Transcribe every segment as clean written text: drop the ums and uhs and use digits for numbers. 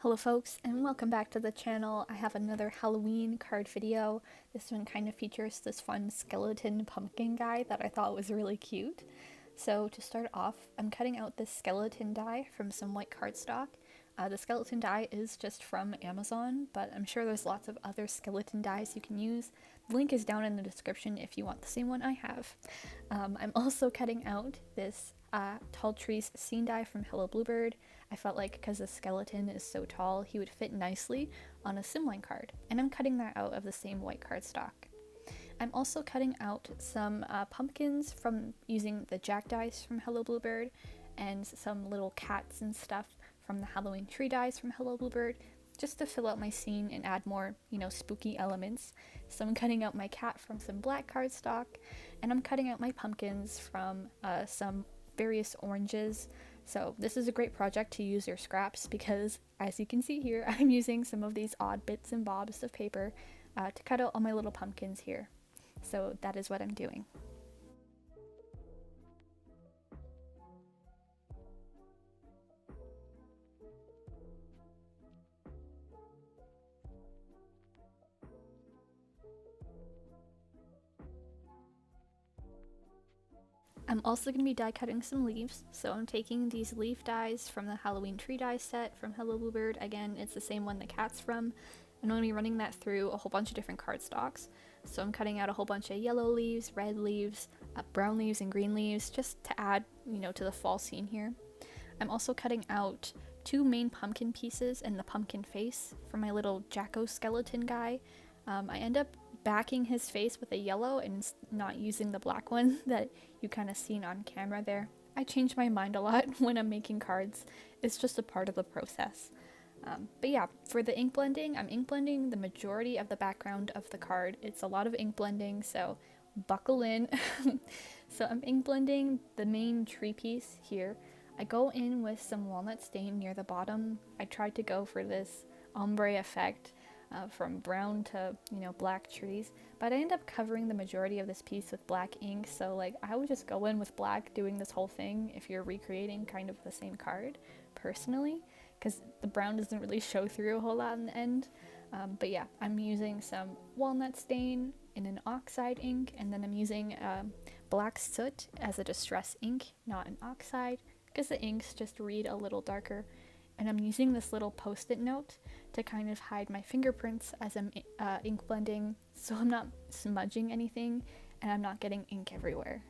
Hello folks, and welcome back to the channel. I have another Halloween card video. This one kind of features this fun skeleton pumpkin guy that I thought was really cute. So to start off, I'm cutting out this skeleton die from some white cardstock. The skeleton die is just from Amazon, but I'm sure there's lots of other skeleton dies you can use. The link is down in the description if you want the same one I have. I'm also cutting out this Tall Trees scene die from Hello Bluebird. I felt like because the skeleton is so tall, he would fit nicely on a slimline card, and I'm cutting that out of the same white cardstock. I'm also cutting out some pumpkins from using the Jack dies from Hello Bluebird, and some little cats and stuff from the Halloween tree dies from Hello Bluebird, just to fill out my scene and add more, spooky elements. So I'm cutting out my cat from some black cardstock, and I'm cutting out my pumpkins from some various oranges. So this is a great project to use your scraps because, as you can see here, I'm using some of these odd bits and bobs of paper to cut out all my little pumpkins here. So that is what I'm doing. I'm also going to be die cutting some leaves, so I'm taking these leaf dies from the Halloween tree die set from Hello Bluebird. Again, it's the same one the cat's from. I'm going to be running that through a whole bunch of different cardstocks. So I'm cutting out a whole bunch of yellow leaves, red leaves, brown leaves, and green leaves, just to add, to the fall scene here. I'm also cutting out two main pumpkin pieces and the pumpkin face for my little Jacko skeleton guy. I end up backing his face with a yellow and not using the black one that you kind of seen on camera there. I change my mind a lot when I'm making cards. It's just a part of the process. But yeah, for the ink blending, I'm ink blending the majority of the background of the card. It's a lot of ink blending, so buckle in. So I'm ink blending the main tree piece here. I go in with some walnut stain near the bottom. I tried to go for this ombre effect. From brown to, black trees, but I end up covering the majority of this piece with black ink, so I would just go in with black doing this whole thing if you're recreating kind of the same card, personally, because the brown doesn't really show through a whole lot in the end. But yeah, I'm using some walnut stain in an Oxide ink, and then I'm using Black Soot as a distress ink, not an Oxide, because the inks just read a little darker. And I'm using this little post-it note to kind of hide my fingerprints as I'm ink blending, so I'm not smudging anything and I'm not getting ink everywhere.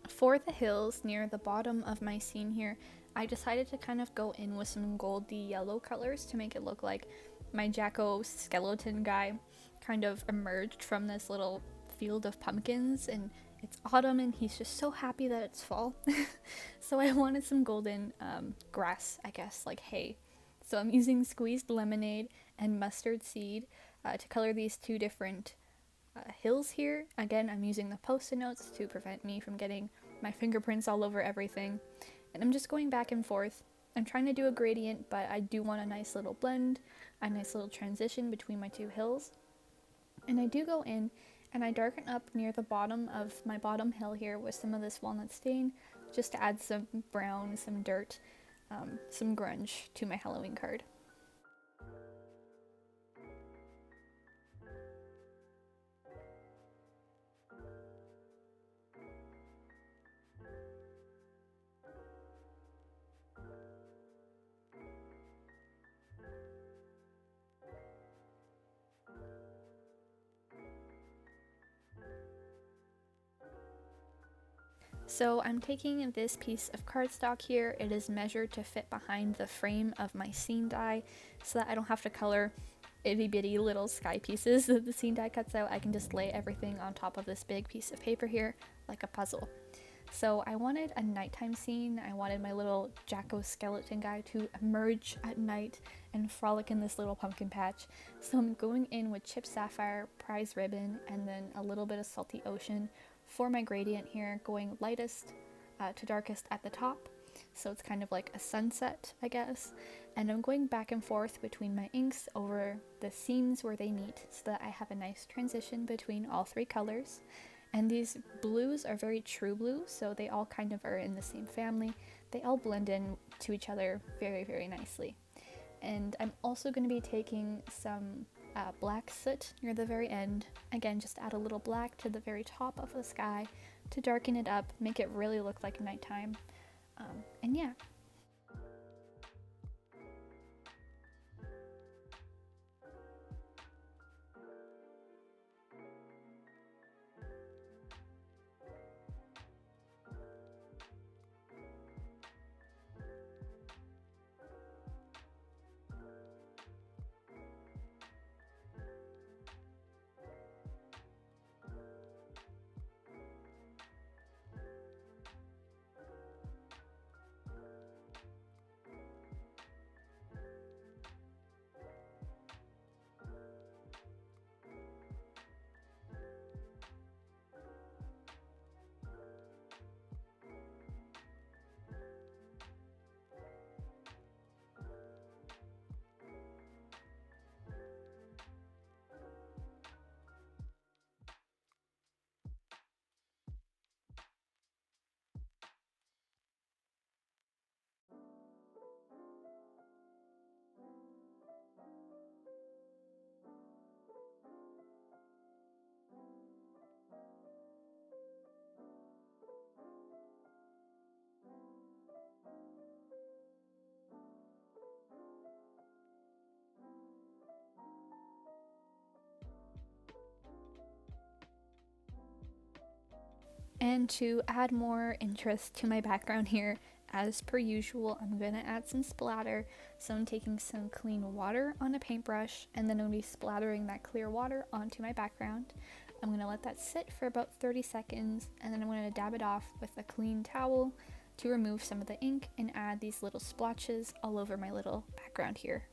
For the hills near the bottom of my scene here, I decided to kind of go in with some goldy yellow colors to make it look like my Jacko skeleton guy kind of emerged from this little field of pumpkins, and it's autumn and he's just so happy that it's fall. So I wanted some golden grass, I guess, like hay. So I'm using squeezed lemonade and mustard seed to color these two different hills here. Again, I'm using the post-it notes to prevent me from getting my fingerprints all over everything, and I'm just going back and forth. I'm trying to do a gradient, but I do want a nice little blend, a nice little transition between my two hills. And I do go in and I darken up near the bottom of my bottom hill here with some of this walnut stain, just to add some brown, some dirt, some grunge to my Halloween card. So I'm taking this piece of cardstock here. It is measured to fit behind the frame of my scene die so that I don't have to color itty bitty little sky pieces that the scene die cuts out. I can just lay everything on top of this big piece of paper here like a puzzle. So I wanted a nighttime scene. I wanted my little Jacko skeleton guy to emerge at night and frolic in this little pumpkin patch. So I'm going in with chipped sapphire, prize ribbon, and then a little bit of salty ocean for my gradient here, going lightest to darkest at the top. So it's kind of like a sunset, I guess. And I'm going back and forth between my inks over the seams where they meet so that I have a nice transition between all three colors. And these blues are very true blue, so they all kind of are in the same family. They all blend in to each other very, very nicely. And I'm also going to be taking some Black Soot near the very end. Again, just add a little black to the very top of the sky to darken it up, make it really look like nighttime. And yeah. And to add more interest to my background here, as per usual, I'm going to add some splatter. So I'm taking some clean water on a paintbrush, and then I'm going to be splattering that clear water onto my background. I'm going to let that sit for about 30 seconds, and then I'm going to dab it off with a clean towel to remove some of the ink and add these little splotches all over my little background here.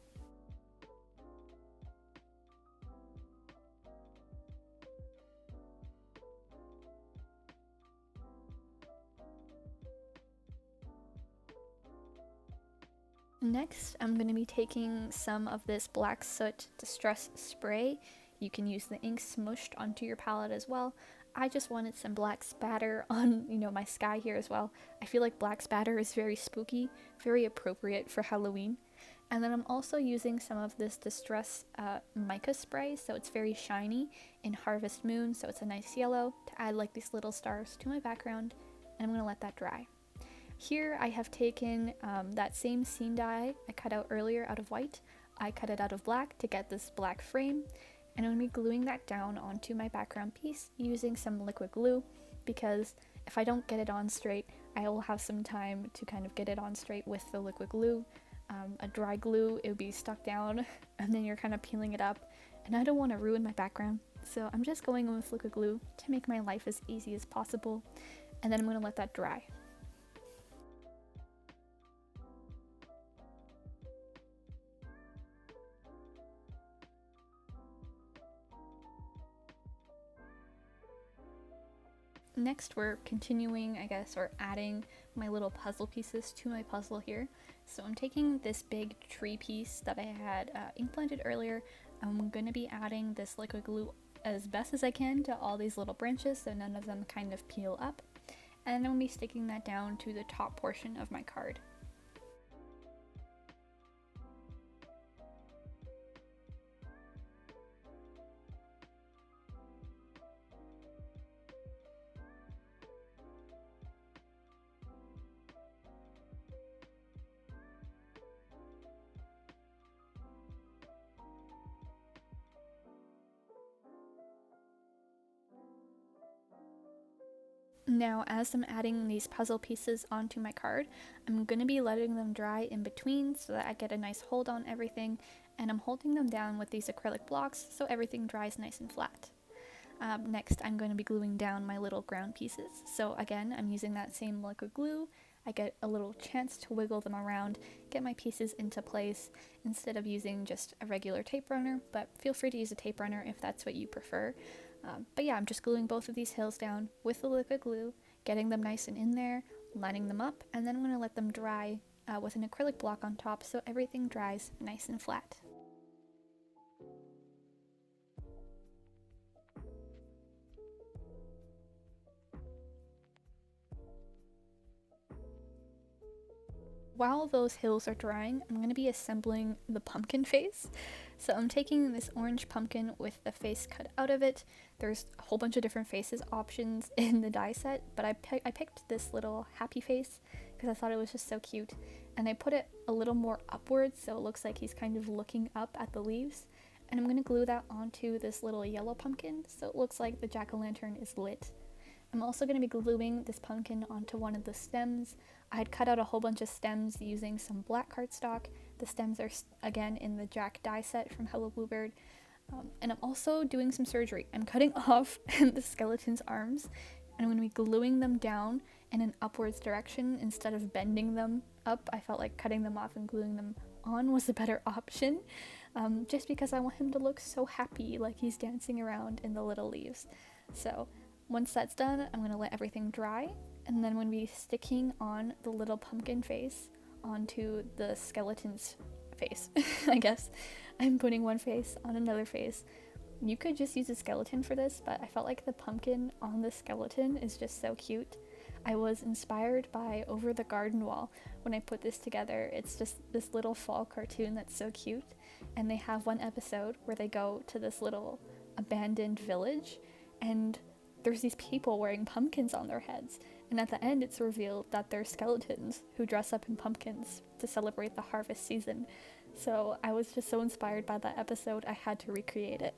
Next, I'm going to be taking some of this Black Soot Distress Spray. You can use the ink smushed onto your palette as well. I just wanted some black spatter on, my sky here as well. I feel like black spatter is very spooky, very appropriate for Halloween. And then I'm also using some of this Distress mica spray, so it's very shiny in Harvest Moon, so it's a nice yellow, to add like these little stars to my background, and I'm going to let that dry. Here I have taken that same scene die I cut out earlier out of white. I cut it out of black to get this black frame, and I'm going to be gluing that down onto my background piece using some liquid glue, because if I don't get it on straight, I will have some time to kind of get it on straight with the liquid glue. A dry glue, it would be stuck down, and then you're kind of peeling it up, and I don't want to ruin my background, so I'm just going in with liquid glue to make my life as easy as possible, and then I'm going to let that dry. Next, we're continuing, I guess, or adding my little puzzle pieces to my puzzle here. So I'm taking this big tree piece that I had ink blended earlier. I'm going to be adding this liquid glue as best as I can to all these little branches so none of them kind of peel up. And I'm going to be sticking that down to the top portion of my card. Now, as I'm adding these puzzle pieces onto my card, I'm going to be letting them dry in between so that I get a nice hold on everything, and I'm holding them down with these acrylic blocks so everything dries nice and flat. Next, I'm going to be gluing down my little ground pieces. So again, I'm using that same liquid glue. I get a little chance to wiggle them around, get my pieces into place instead of using just a regular tape runner, but feel free to use a tape runner if that's what you prefer. But yeah, I'm just gluing both of these hills down with the liquid glue, getting them nice and in there, lining them up, and then I'm going to let them dry with an acrylic block on top so everything dries nice and flat. While those hills are drying, I'm going to be assembling the pumpkin face. So I'm taking this orange pumpkin with the face cut out of it. There's a whole bunch of different faces options in the die set, but I picked this little happy face because I thought it was just so cute. And I put it a little more upwards so it looks like he's kind of looking up at the leaves. And I'm going to glue that onto this little yellow pumpkin so it looks like the jack-o'-lantern is lit. I'm also going to be gluing this pumpkin onto one of the stems. I had cut out a whole bunch of stems using some black cardstock. The stems are again in the Jack die set from Hello Bluebird. And I'm also doing some surgery. I'm cutting off the skeleton's arms and I'm going to be gluing them down in an upwards direction instead of bending them up. I felt like cutting them off and gluing them on was a better option, just because I want him to look so happy, like he's dancing around in the little leaves. So once that's done, I'm going to let everything dry, and then I'm going to be sticking on the little pumpkin face onto the skeleton's face. I guess I'm putting one face on another face. You could just use a skeleton for this, but I felt like the pumpkin on the skeleton is just so cute. I was inspired by Over the Garden Wall when I put this together. It's just this little fall cartoon that's so cute, and they have one episode where they go to this little abandoned village, and there's these people wearing pumpkins on their heads, and at the end it's revealed that they're skeletons who dress up in pumpkins to celebrate the harvest season. So I was just so inspired by that episode, I had to recreate it.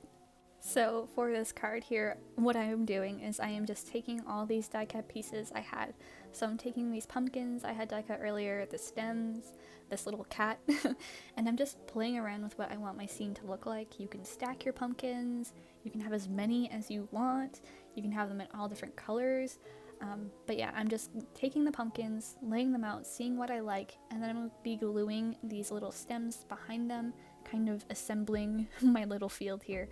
So for this card here, what I am doing is I am just taking all these die cut pieces I had. So I'm taking these pumpkins I had die cut earlier, the stems, this little cat, and I'm just playing around with what I want my scene to look like. You can stack your pumpkins, you can have as many as you want, you can have them in all different colors. But yeah, I'm just taking the pumpkins, laying them out, seeing what I like, and then I'm going to be gluing these little stems behind them, kind of assembling my little field here.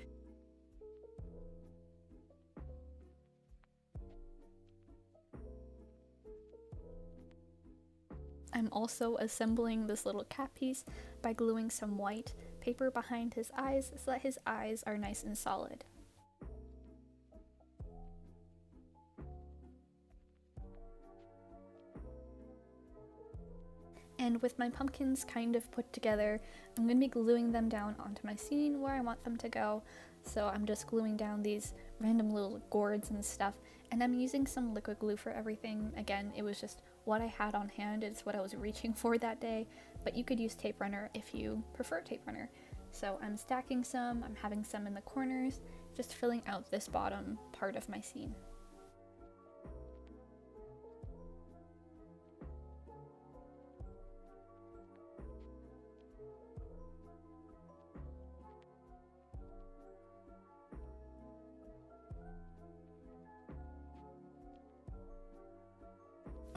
I'm also assembling this little cat piece by gluing some white paper behind his eyes so that his eyes are nice and solid. And with my pumpkins kind of put together, I'm going to be gluing them down onto my scene where I want them to go. So I'm just gluing down these random little gourds and stuff, and I'm using some liquid glue for everything. Again, it was just what I had on hand, it's what I was reaching for that day, but you could use tape runner if you prefer tape runner. So I'm stacking some, I'm having some in the corners, just filling out this bottom part of my scene.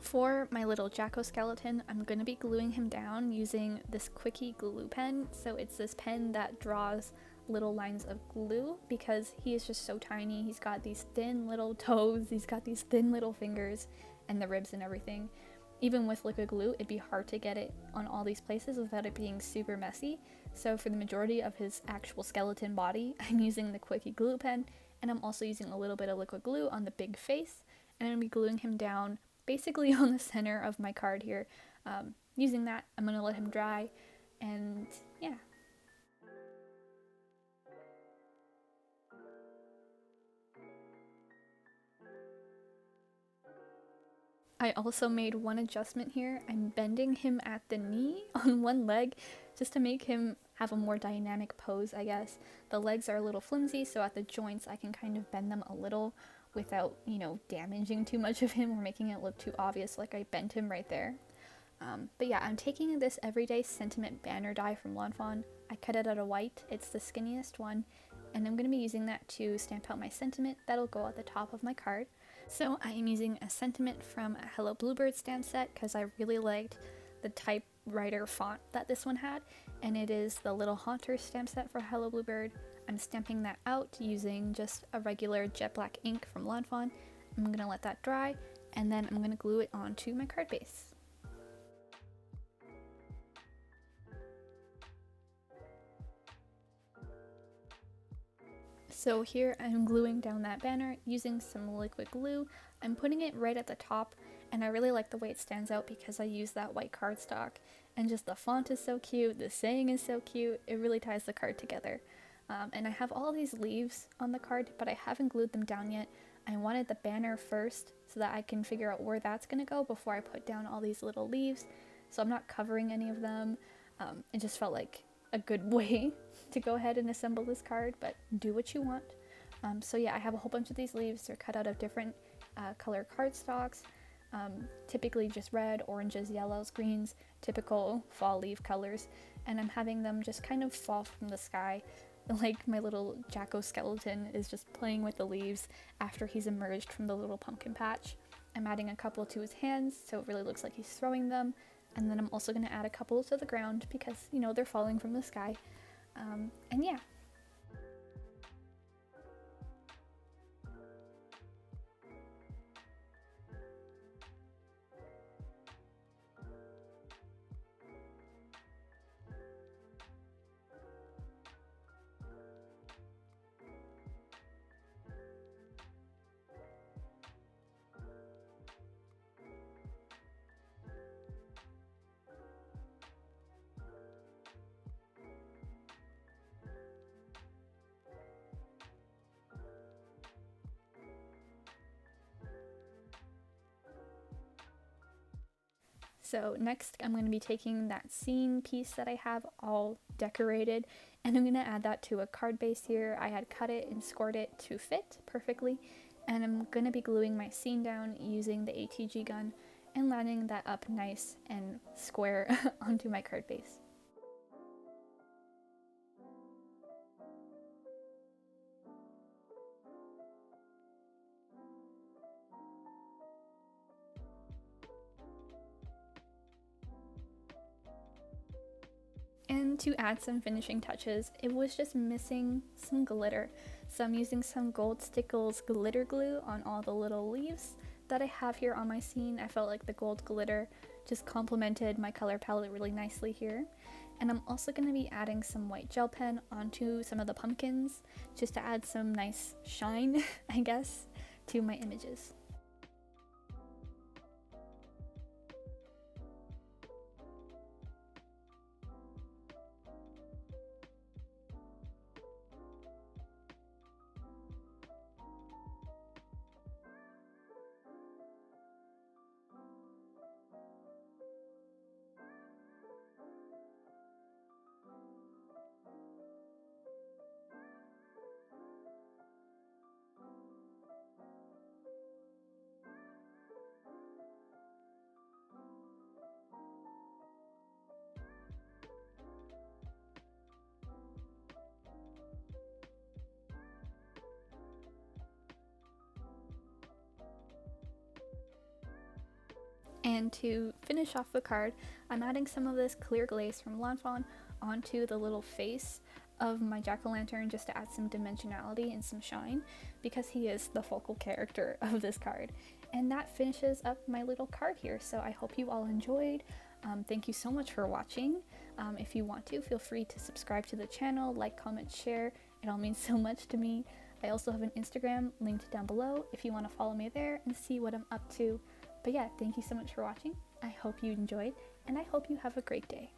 For my little Jacko-skeleton, I'm going to be gluing him down using this Quickie glue pen. So it's this pen that draws little lines of glue because he is just so tiny. He's got these thin little toes, he's got these thin little fingers, and the ribs and everything. Even with liquid glue, it'd be hard to get it on all these places without it being super messy. So for the majority of his actual skeleton body, I'm using the Quickie glue pen, and I'm also using a little bit of liquid glue on the big face, and I'm going to be gluing him down basically on the center of my card here. Using that, I'm going to let him dry, and yeah. I also made one adjustment here. I'm bending him at the knee on one leg just to make him have a more dynamic pose, I guess. The legs are a little flimsy, so at the joints I can kind of bend them a little without, you know, damaging too much of him or making it look too obvious like I bent him right there. But yeah, I'm taking this Everyday Sentiment banner die from Fawn. I cut it out of white, it's the skinniest one, and I'm going to be using that to stamp out my sentiment that'll go at the top of my card. So I am using a sentiment from a Hello Bluebird stamp set because I really liked the typewriter font that this one had, and it is the Little Haunter stamp set for Hello Bluebird. I'm stamping that out using just a regular jet black ink from Fawn. I'm going to let that dry, and then I'm going to glue it onto my card base. So here I'm gluing down that banner using some liquid glue. I'm putting it right at the top, and I really like the way it stands out because I use that white cardstock, and just the font is so cute, the saying is so cute, it really ties the card together. And I have all these leaves on the card, but I haven't glued them down yet. I wanted the banner first so that I can figure out where that's going to go before I put down all these little leaves, so I'm not covering any of them. It just felt like a good way to go ahead and assemble this card, but do what you want. So yeah, I have a whole bunch of these leaves. They're cut out of different color cardstocks, typically just red, oranges, yellows, greens, typical fall leaf colors, and I'm having them just kind of fall from the sky, like my little Jacko skeleton is just playing with the leaves after he's emerged from the little pumpkin patch. I'm adding a couple to his hands so it really looks like he's throwing them, and then I'm also going to add a couple to the ground because, you know, they're falling from the sky. And yeah. So next I'm going to be taking that scene piece that I have all decorated, and I'm going to add that to a card base here. I had cut it and scored it to fit perfectly, and I'm going to be gluing my scene down using the ATG gun and lining that up nice and square onto my card base. And to add some finishing touches, it was just missing some glitter. So I'm using some Gold Stickles glitter glue on all the little leaves that I have here on my scene. I felt like the gold glitter just complemented my color palette really nicely here. And I'm also going to be adding some white gel pen onto some of the pumpkins just to add some nice shine, I guess, to my images. And to finish off the card, I'm adding some of this clear glaze from Fawn onto the little face of my jack-o'-lantern just to add some dimensionality and some shine, because he is the focal character of this card. And that finishes up my little card here, so I hope you all enjoyed. Thank you so much for watching. If you want to, feel free to subscribe to the channel, like, comment, share. It all means so much to me. I also have an Instagram linked down below if you want to follow me there and see what I'm up to. But yeah, thank you so much for watching. I hope you enjoyed, and I hope you have a great day.